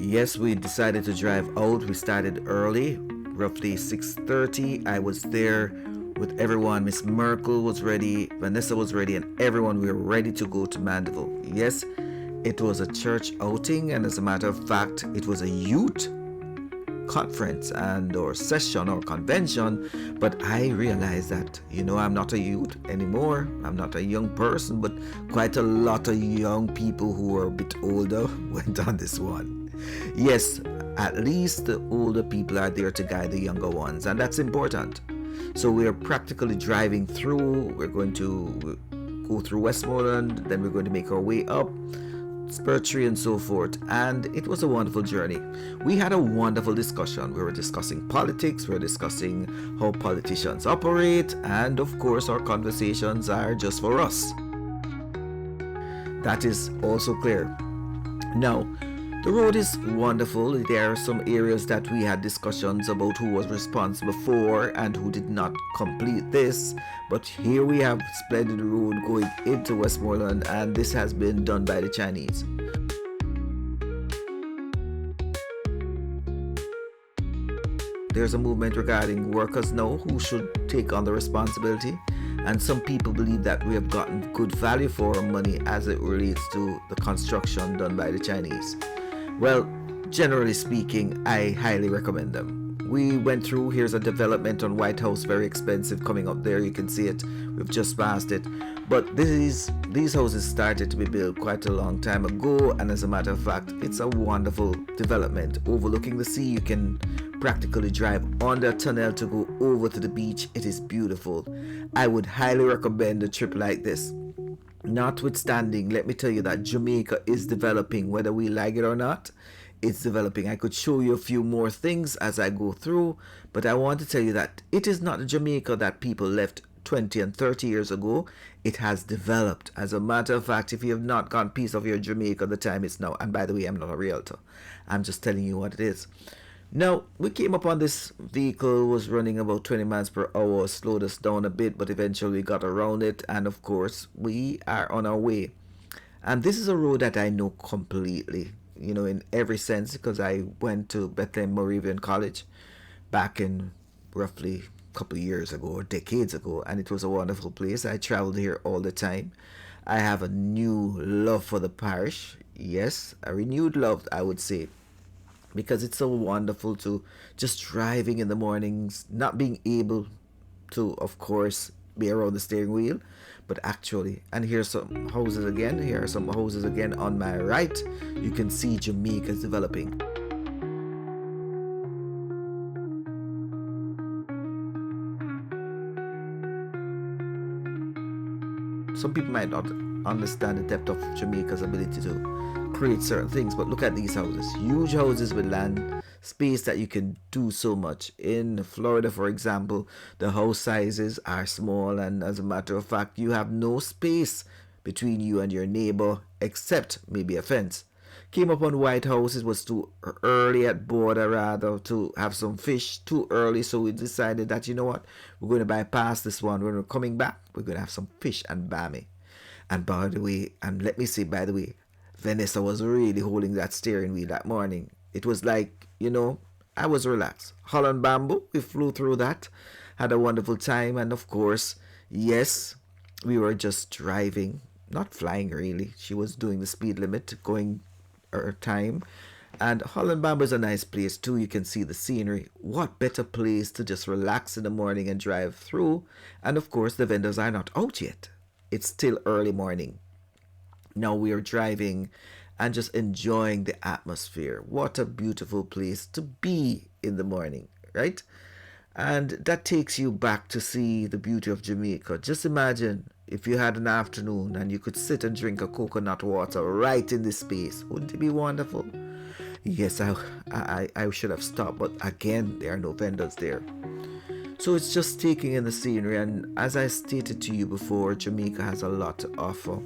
Yes, we decided to drive out. We started early, roughly 6:30. I was there with everyone. Miss Merkel was ready, Vanessa was ready, and everyone. We were ready to go to Mandeville. Yes, it was a church outing, and as a matter of fact, it was a youth conference and or session or convention. But I realized that I'm not a youth anymore. I'm not a young person, but quite a lot of young people who were a bit older went on this one. Yes, at least the older people are there to guide the younger ones, and that's important. So we are practically driving through. We're going to go through Westmoreland, then we're going to make our way up Spurtree and so forth, and it was a wonderful journey. We had a wonderful discussion. We were discussing politics, we were discussing how politicians operate, and of course our conversations are just for us. That is also clear. Now, the road is wonderful. There are some areas that we had discussions about who was responsible for and who did not complete this. But here we have splendid road going into Westmoreland, and this has been done by the Chinese. There's a movement regarding workers now who should take on the responsibility, and some people believe that we have gotten good value for our money as it relates to the construction done by the Chinese. Well, generally speaking, I highly recommend them. We went through, here's a development on White House, very expensive coming up there, you can see it, we've just passed it. But these houses started to be built quite a long time ago, and as a matter of fact, it's a wonderful development. Overlooking the sea, you can practically drive under a tunnel to go over to the beach. It is beautiful. I would highly recommend a trip like this. Notwithstanding, let me tell you that Jamaica is developing, whether we like it or not. It's developing. I could show you a few more things as I go through, but I want to tell you that it is not the Jamaica that people left 20 and 30 years ago. It has developed. As a matter of fact, if you have not gone piece of your Jamaica, the time is now. And by the way, I'm not a realtor. I'm just telling you what it is. Now, we came upon this vehicle, was running about 20 miles per hour, slowed us down a bit, but eventually we got around it, and of course, we are on our way. And this is a road that I know completely, in every sense, because I went to Bethlehem Moravian College back in roughly a couple of years ago, or decades ago, and it was a wonderful place. I traveled here all the time. I have a new love for the parish. Yes, a renewed love, I would say, because it's so wonderful to just driving in the mornings, not being able to, of course, be around the steering wheel, but actually, and here's some houses again, here are some houses again on my right. You can see Jamaica is developing. Some people might not understand the depth of Jamaica's ability to create certain things, but look at these houses, huge houses with land space that you can do so much. In Florida, for example, the house sizes are small, and as a matter of fact, you have no space between you and your neighbor except maybe a fence. Came upon White House, it was too early at border rather to have some fish, too early, so we decided that we're going to bypass this one. When we're coming back, we're going to have some fish and bammy. And by the way, and let me say by the way, Vanessa was really holding that steering wheel that morning. It was like, I was relaxed. Holland Bamboo, we flew through that, had a wonderful time, and of course, yes, we were just driving, not flying really. She was doing the speed limit, going her time. And Holland Bamboo is a nice place too. You can see the scenery. What better place to just relax in the morning and drive through? And of course, the vendors are not out yet. It's still early morning. Now we are driving and just enjoying the atmosphere. What a beautiful place to be in the morning, right? And that takes you back to see the beauty of Jamaica. Just imagine if you had an afternoon and you could sit and drink a coconut water right in this space. Wouldn't it be wonderful? Yes, I should have stopped, but again, there are no vendors there. So it's just taking in the scenery, and as I stated to you before, Jamaica has a lot to offer.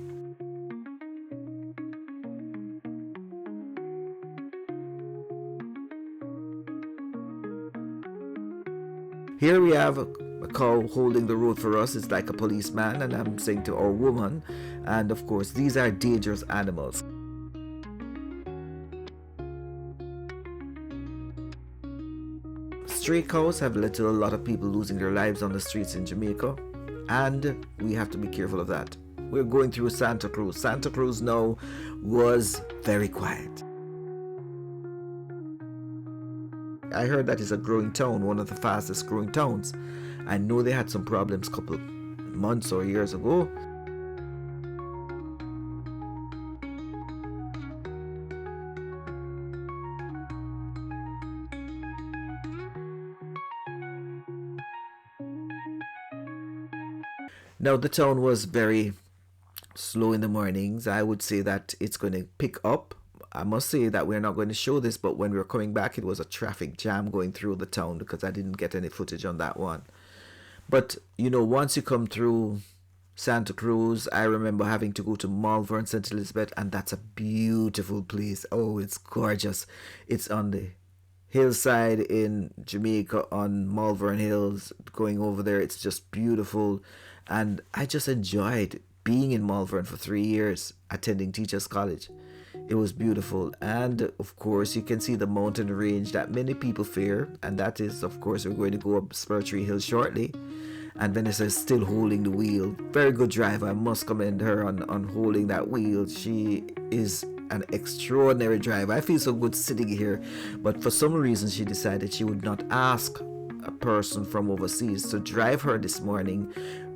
Here we have a cow holding the road for us. It's like a policeman, and I'm saying to our woman, and of course these are dangerous animals. stray cows have led to a lot of people losing their lives on the streets in Jamaica, and we have to be careful of that. We're going through Santa Cruz. Santa Cruz now was very quiet. I heard that it's a growing town, one of the fastest growing towns. I know they had some problems a couple months or years ago. Now the town was very slow in the mornings. I would say that it's going to pick up. I must say that we're not going to show this, but when we were coming back, it was a traffic jam going through the town because I didn't get any footage on that one. But once you come through Santa Cruz, I remember having to go to Malvern, St. Elizabeth, and that's a beautiful place. Oh, it's gorgeous. It's on the hillside in Jamaica on Malvern Hills. Going over there, it's just beautiful. And I just enjoyed being in Malvern for 3 years, attending Teachers College. It was beautiful. And of course, you can see the mountain range that many people fear. And that is, of course, we're going to go up Spur Tree Hill shortly. And Vanessa is still holding the wheel. Very good driver. I must commend her on holding that wheel. She is an extraordinary driver. I feel so good sitting here. But for some reason, she decided she would not ask a person from overseas to drive her this morning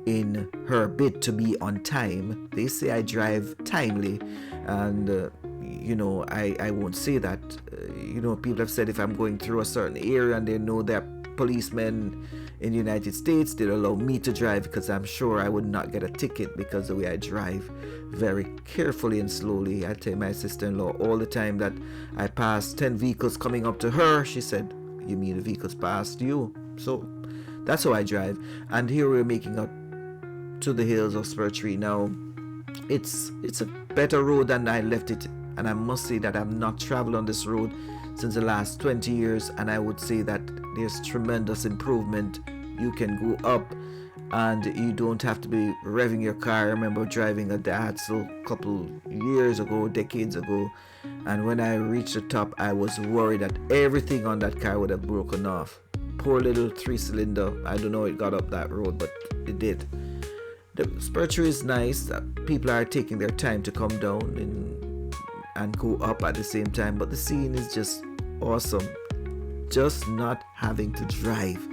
in her bid to be on time. They say I drive timely, and I won't say that. People have said if I'm going through a certain area and they know that policemen in the United States, they'll allow me to drive because I'm sure I would not get a ticket because the way I drive very carefully and slowly. I tell my sister-in-law all the time that I pass 10 vehicles coming up to her. She said, "You mean the vehicles past you?" So that's how I drive. And here we're making up to the hills of Spur Tree now. It's a better road than I left it, and I must say that I've not traveled on this road since the last 20 years, and I would say that there's tremendous improvement. You can go up and you don't have to be revving your car. I remember driving a Daihatsu a couple years ago, decades ago, and when I reached the top, I was worried that everything on that car would have broken off. Poor little 3-cylinder. I don't know how it got up that road, but it did. The Spur Tree is nice. People are taking their time to come down and go up at the same time, but the scene is just awesome. Just not having to drive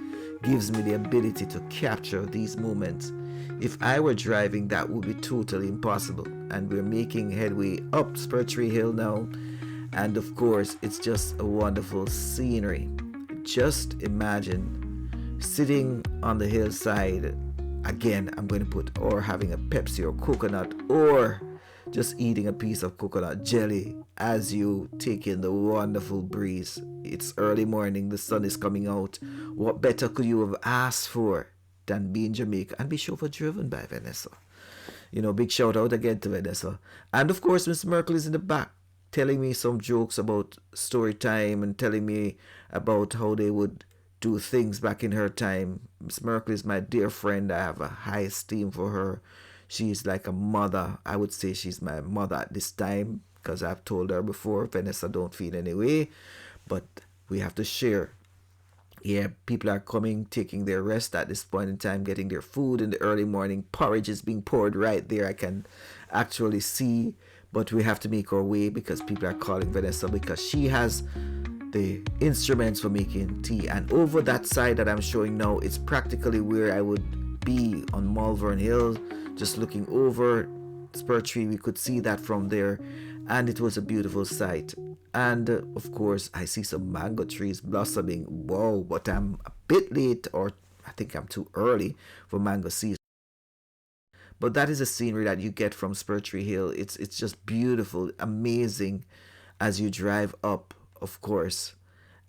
gives me the ability to capture these moments. If I were driving, that would be totally impossible. And we're making headway up Spur Tree Hill now, and of course it's just a wonderful scenery. Just imagine sitting on the hillside. Again, I'm going to put, or having a Pepsi or coconut, or just eating a piece of coconut jelly as you take in the wonderful breeze. It's early morning, the sun is coming out. What better could you have asked for than be in Jamaica and be chauffeur driven by Vanessa? Big shout out again to Vanessa. And of course, Miss Merkel is in the back telling me some jokes about story time and telling me about how they would do things back in her time. Miss Merkel is my dear friend. I have a high esteem for her. She's like a mother. I would say she's my mother at this time because I've told her before, Vanessa, don't feel any way, but we have to share. Yeah, people are coming, taking their rest at this point in time, getting their food in the early morning. Porridge is being poured right there. I can actually see, but we have to make our way because people are calling Vanessa because she has the instruments for making tea. And over that side that I'm showing now, it's practically where I would be on Malvern Hill, just looking over Spur Tree. We could see that from there, and it was a beautiful sight. And of course, I see some mango trees blossoming. Wow, but I'm a bit late, or I think I'm too early for mango season. But that is a scenery that you get from Spur Tree Hill. It's just beautiful, amazing as you drive up, of course.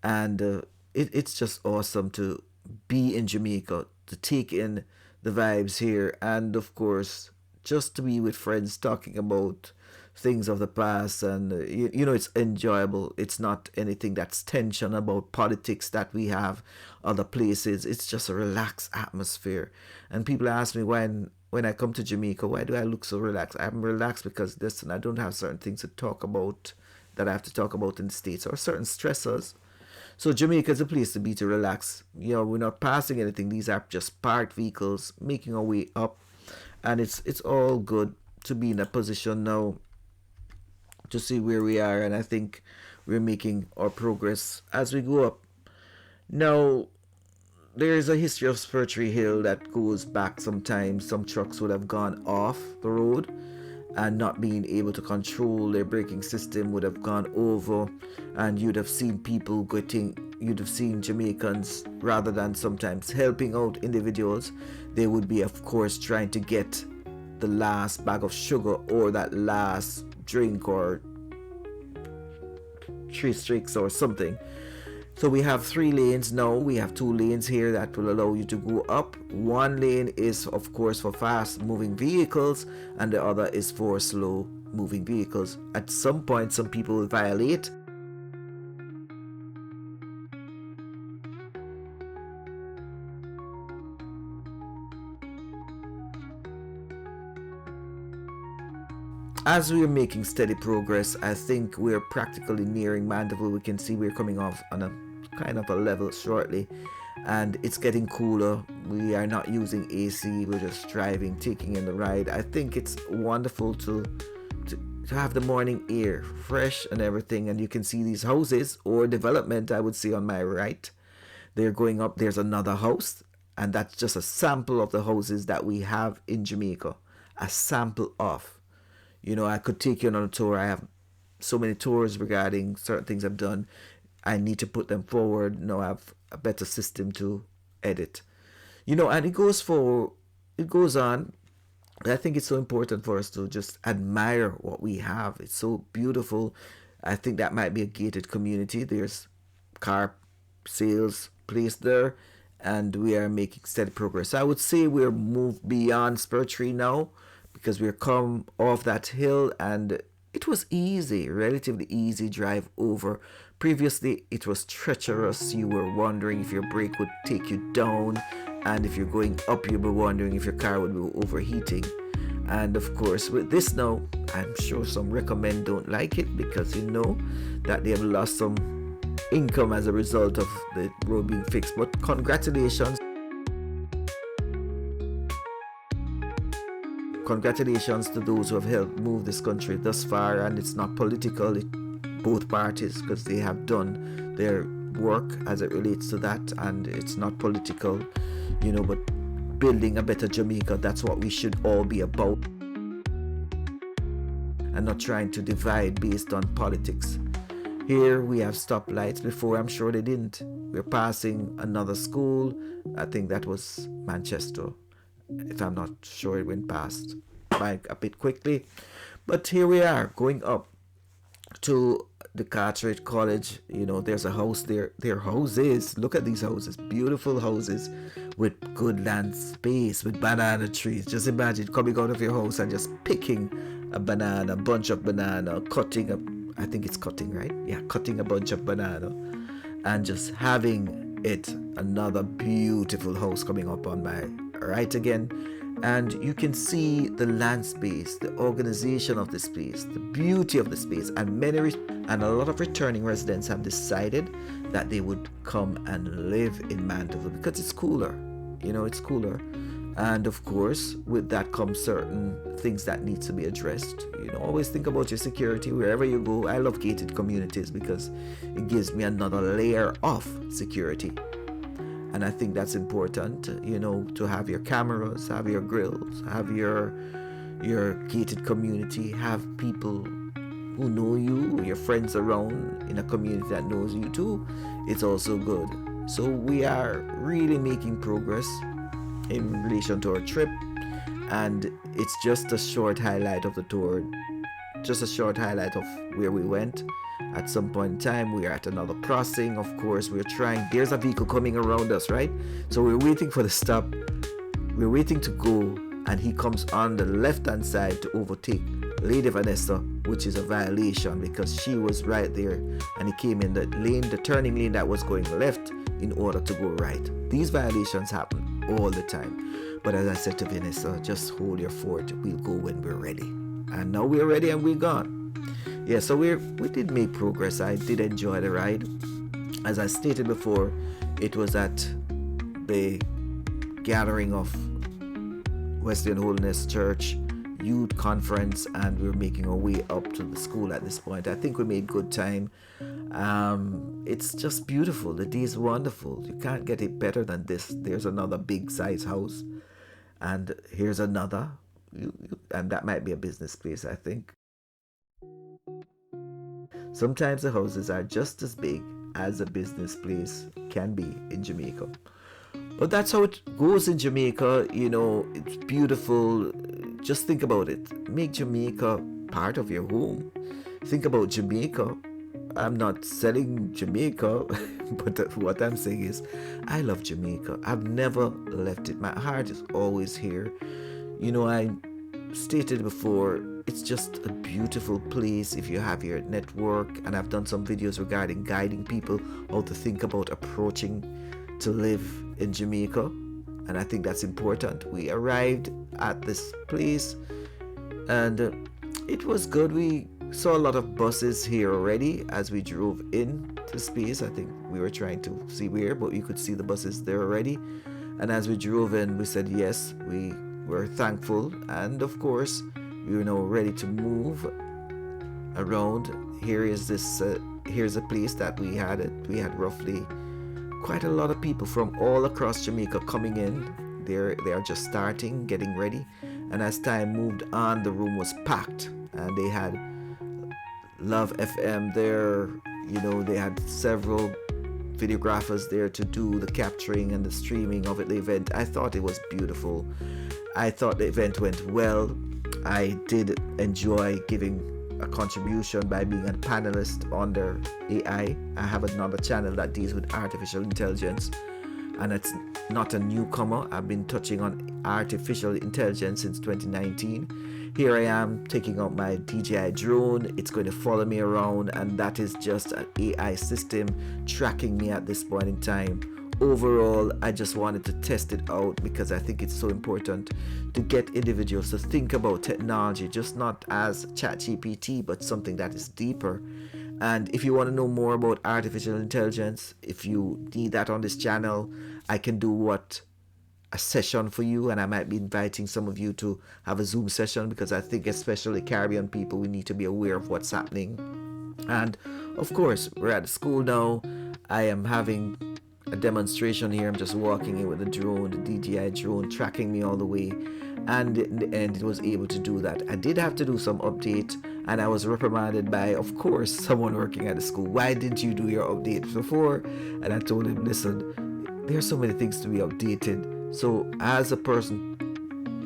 And it's just awesome to be in Jamaica, to take in the vibes here, and of course, just to be with friends talking about things of the past. And it's enjoyable. It's not anything that's tension about politics that we have other places. It's just a relaxed atmosphere. And people ask me when I come to Jamaica, why do I look so relaxed? I'm relaxed because listen, I don't have certain things to talk about that I have to talk about in the States, or certain stressors. So Jamaica is a place to be, to relax. We're not passing anything. These are just parked vehicles making our way up, and it's all good to be in a position now to see where we are, and I think we're making our progress as we go up. Now, there is a history of Spurtree Hill that goes back sometimes. Some trucks would have gone off the road and not being able to control their braking system would have gone over, and you'd have seen you'd have seen Jamaicans, rather than sometimes helping out individuals, they would be, of course, trying to get the last bag of sugar or that last drink or three sticks or something. So we have 3 lanes now. We have 2 lanes here that will allow you to go up. 1 lane is, of course, for fast moving vehicles, and the other is for slow moving vehicles. At some point, some people will violate. As we are making steady progress, I think we're practically nearing Mandeville. We can see we're coming off on a kind of a level shortly, and it's getting cooler. We are not using AC, we're just driving, taking in the ride. I think it's wonderful to have the morning air fresh and everything, and you can see these houses or development, I would say, on my right. They're going up. There's another house, and that's just a sample of the houses that we have in Jamaica. A sample of. I could take you on a tour. I have so many tours regarding certain things I've done. I need to put them forward. Now I have a better system to edit. And it goes on. I think it's so important for us to just admire what we have. It's so beautiful. I think that might be a gated community. There's car sales placed there, and we are making steady progress. I would say we're moved beyond Spurtree now, because we're come off that hill, and it was easy, relatively easy drive over. Previously, it was treacherous. You were wondering if your brake would take you down, and if you're going up, you'll be wondering if your car would be overheating. And of course, with this now, I'm sure some recommend don't like it, because that they have lost some income as a result of the road being fixed. But congratulations. Congratulations to those who have helped move this country thus far, and it's not political. Both parties, because they have done their work as it relates to that, and it's not political, but building a better Jamaica, that's what we should all be about, and not trying to divide based on politics. Here we have stoplights. Before, I'm sure they didn't. We're passing another school. I think that was Manchester. If I'm not sure, it went past by a bit quickly. But here we are, going up to the Carteret College. There's a house there. There are houses. Look at these houses. Beautiful houses with good land space, with banana trees. Just imagine coming out of your house and just picking a bunch of banana, cutting right? Yeah, cutting a bunch of banana, and just having it. Another beautiful house coming up on my right again, and you can see the land space, the organization of the space, the beauty of the space, and a lot of returning residents have decided that they would come and live in Mandeville because it's cooler. It's cooler. And of course, with that comes certain things that need to be addressed. Always think about your security wherever you go. I love gated communities because it gives me another layer of security. And I think that's important, to have your cameras, have your grills, have your gated community, have people who know you, your friends around in a community that knows you too. It's also good. So we are really making progress in relation to our trip, and it's just a short highlight of the tour, just a short highlight of where we went. At some point in time, we are at another crossing. Of course, there's a vehicle coming around us, right? So we're waiting for the stop. We're waiting to go, and he comes on the left-hand side to overtake Lady Vanessa, which is a violation because she was right there, and he came in the turning lane that was going left in order to go right. These violations happen all the time. But as I said to Vanessa, just hold your fort. We'll go when we're ready. And now we're ready and we're gone. Yeah, so we did make progress. I did enjoy the ride. As I stated before, it was at the gathering of Wesleyan Holiness Church youth conference, and we were making our way up to the school at this point. I think we made good time. It's just beautiful. The day is wonderful. You can't get it better than this. There's another big size house, and here's another, and that might be a business place, I think. Sometimes the houses are just as big as a business place can be in Jamaica. But that's how it goes in Jamaica. It's beautiful. Just think about it. Make Jamaica part of your home. Think about Jamaica. I'm not selling Jamaica, but what I'm saying is I love Jamaica. I've never left it. My heart is always here. I stated before, it's just a beautiful place if you have your network, and I've done some videos regarding guiding people how to think about approaching to live in Jamaica, and I think that's important. We arrived at this place, and it was good. We saw a lot of buses here already as we drove in to space. I think we were trying to see where, but you could see the buses there already. And as we drove in, we said yes, we were thankful, and of course we were now ready to move around. Here's a place that we had roughly quite a lot of people from all across Jamaica coming in. They are just starting, getting ready, and as time moved on, the room was packed, and they had Love FM there. They had several videographers there to do the capturing and the streaming of the event. I thought it was beautiful. I thought the event went well. I did enjoy giving a contribution by being a panelist on their AI. I have another channel that deals with artificial intelligence, and it's not a newcomer. I've been touching on artificial intelligence since 2019. Here I am taking out my DJI drone. It's going to follow me around, and that is just an AI system tracking me at this point in time. Overall, I just wanted to test it out because I think it's so important to get individuals to think about technology, just not as ChatGPT, but something that is deeper. And if you want to know more about artificial intelligence, if you need that on this channel, I can do a session for you, and I might be inviting some of you to have a Zoom session, because I think especially Caribbean people, we need to be aware of what's happening. And of course, we're at school now. I am having a demonstration here. I'm just walking in with the drone, the DJI drone tracking me all the way, and it was able to do that. I did have to do some update, and I was reprimanded by, of course, someone working at the school. Why didn't you do your update before? And I told him, listen, there's so many things to be updated. So as a person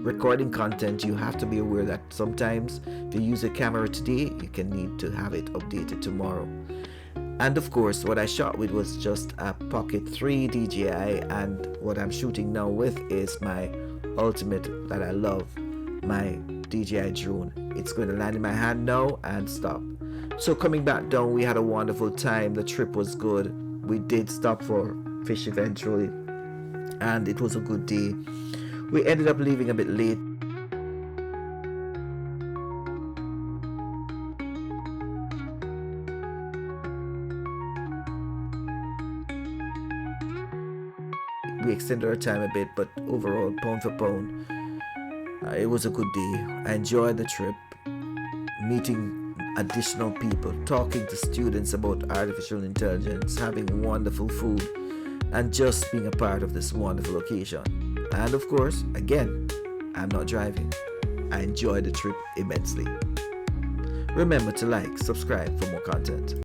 recording content, you have to be aware that sometimes if you use a camera today, you can need to have it updated tomorrow. And of course, what I shot with was just a Pocket 3 DJI, and what I'm shooting now with is my ultimate that I love, my DJI drone. It's going to land in my hand now and stop. So coming back down, we had a wonderful time. The trip was good. We did stop for fish eventually, and it was a good day. We ended up leaving a bit late. We extended our time a bit, but overall, pound for pound, it was a good day. I enjoyed the trip, meeting additional people, talking to students about artificial intelligence, having wonderful food, and just being a part of this wonderful occasion. And of course, again, I'm not driving. I enjoyed the trip immensely. Remember to like, subscribe for more content.